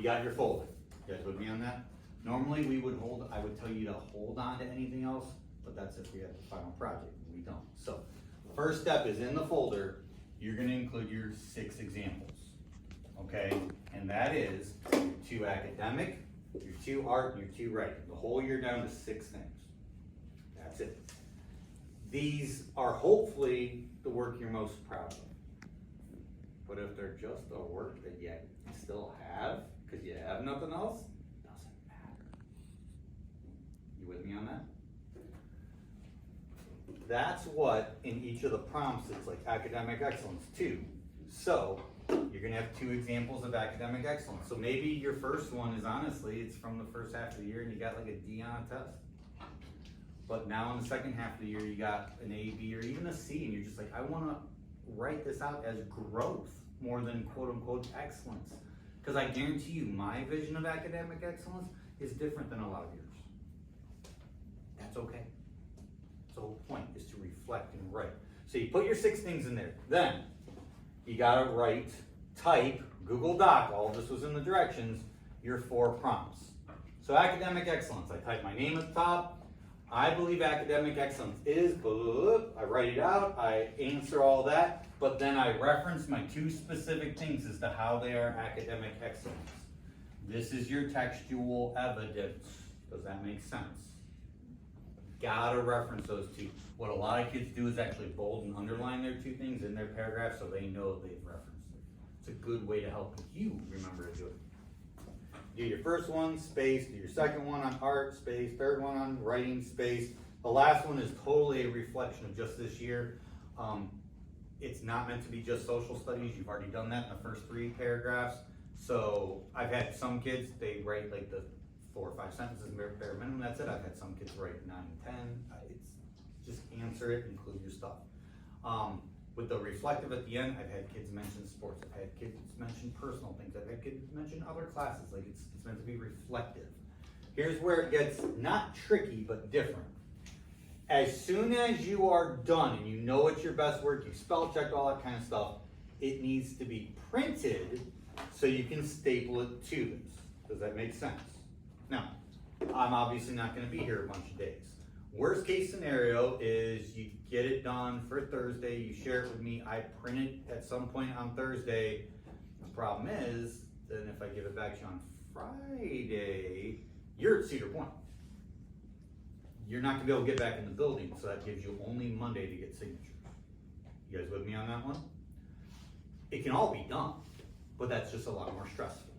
you got your folder. You guys with me on that? Normally I would tell you to hold on to anything else, but that's if we have the final project, and we don't. So, first step is in the folder, you're gonna include your 6 examples, okay? And that is your 2 academic, your 2 art, and your 2 writing. The whole year down to 6 things. That's it. These are hopefully the work you're most proud of. But if they're just the work that you still have, because you have nothing else, doesn't matter. You with me on that? That's what in each of the prompts it's like academic excellence too. So you're gonna have 2 examples of academic excellence. So maybe your first one is honestly, it's from the first half of the year and you got like a D on a test. But now in the second half of the year you got an A, B, or even a C, and you're just like, I wanna write this out as growth more than quote unquote excellence. Because I guarantee you my vision of academic excellence is different than a lot of yours. That's okay. The whole point is to reflect and write. So you put your 6 things in there. Then you gotta write, type, Google Doc, all this was in the directions, your 4 prompts. So academic excellence, I type my name at the top. I believe academic excellence is, I write it out, I answer all that, but then I reference my 2 specific things as to how they are academic excellence. This is your textual evidence. Does that make sense? Gotta reference those 2. What a lot of kids do is actually bold and underline their 2 things in their paragraph so they know they've referenced it. It's a good way to help you remember to do it. Do your first one, space, do your second one on art, space, third one on writing, space. The last one is totally a reflection of just this year. It's not meant to be just social studies. You've already done that in the first 3 paragraphs. So I've had some kids, they write like the 4 or 5 sentences bare minimum, that's it. I've had some kids write 9 and 10. It's just answer it, include your stuff. With the reflective at the end, I've had kids mention sports, I've had kids mention personal things, I've had kids mention other classes, like it's meant to be reflective. Here's where it gets not tricky, but different. As soon as you are done and you know it's your best work, you spell checked, all that kind of stuff, it needs to be printed so you can staple it to this. Does that make sense? Now, I'm obviously not gonna be here a bunch of days. Worst case scenario is you get it done for Thursday, you share it with me, I print it at some point on Thursday. The problem is, then if I give it back to you on Friday, you're at Cedar Point. You're not gonna be able to get back in the building, so that gives you only Monday to get signatures. You guys with me on that one? It can all be done, but that's just a lot more stressful,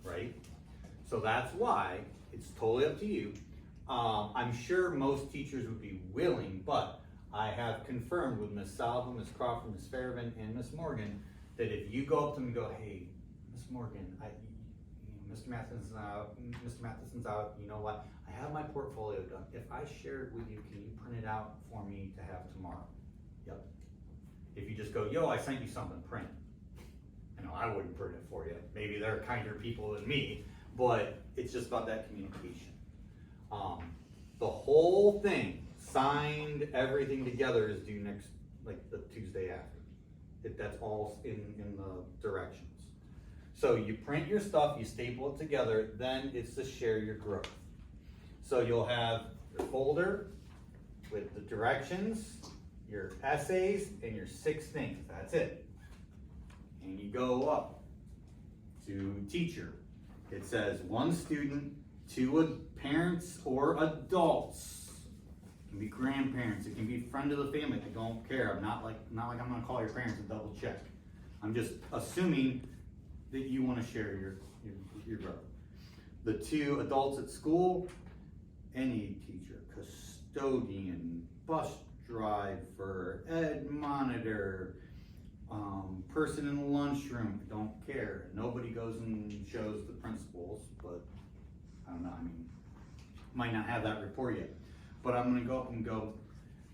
right? So that's why it's totally up to you. I'm sure most teachers would be willing, but I have confirmed with Ms. Salva, Ms. Crawford, Ms. Fairvan, and Ms. Morgan that if you go up to them and go, hey, Ms. Morgan, Mr. Matheson's out, you know what? I have my portfolio done. If I share it with you, can you print it out for me to have tomorrow? Yep. If you just go, yo, I sent you something, print it. You know, I wouldn't print it for you. Maybe they're kinder people than me, but it's just about that communication. The whole thing, signed, everything together is due next, like the Tuesday after. That's all in the directions. So you print your stuff, you staple it together, then it's to share your growth. So you'll have your folder with the directions, your essays, and your 6 things. That's it. And you go up to teacher. It says 1 student, 2 parents or adults. It can be grandparents, it can be friend of the family. I don't care. I'm not like I'm gonna call your parents and double check. I'm just assuming that you want to share your growth. The 2 adults at school, any teacher, custodian, bus driver, ed monitor, person in the lunchroom, I don't care. Nobody goes and shows the principals, but I don't know, I mean, might not have that report yet. But I'm gonna go up and go,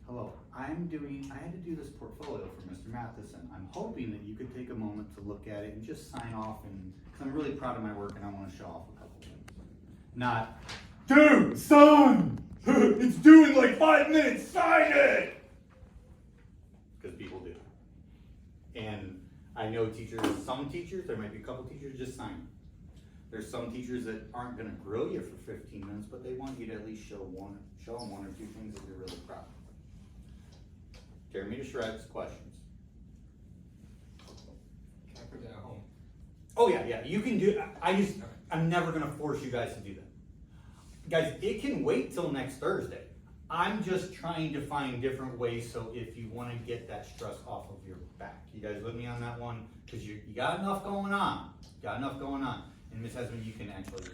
hello, I had to do this portfolio for Mr. Matheson. I'm hoping that you could take a moment to look at it and just sign off, and because I'm really proud of my work and I want to show off a couple things. Not, dude, son, it's due in like 5 minutes, sign it! Because people do. And I know teachers, some teachers, there might be a couple teachers, just sign it. There's some teachers that aren't gonna grill you for 15 minutes, but they want you to at least show them one or two things that you're really proud of. Tear me to shreds, questions. Can I put that at home? Oh yeah, you can do, I'm never gonna force you guys to do that. Guys, it can wait till next Thursday. I'm just trying to find different ways, so if you wanna get that stress off of your back. You guys with me on that one? Cause you got enough going on, and Ms. Hesman, you can actually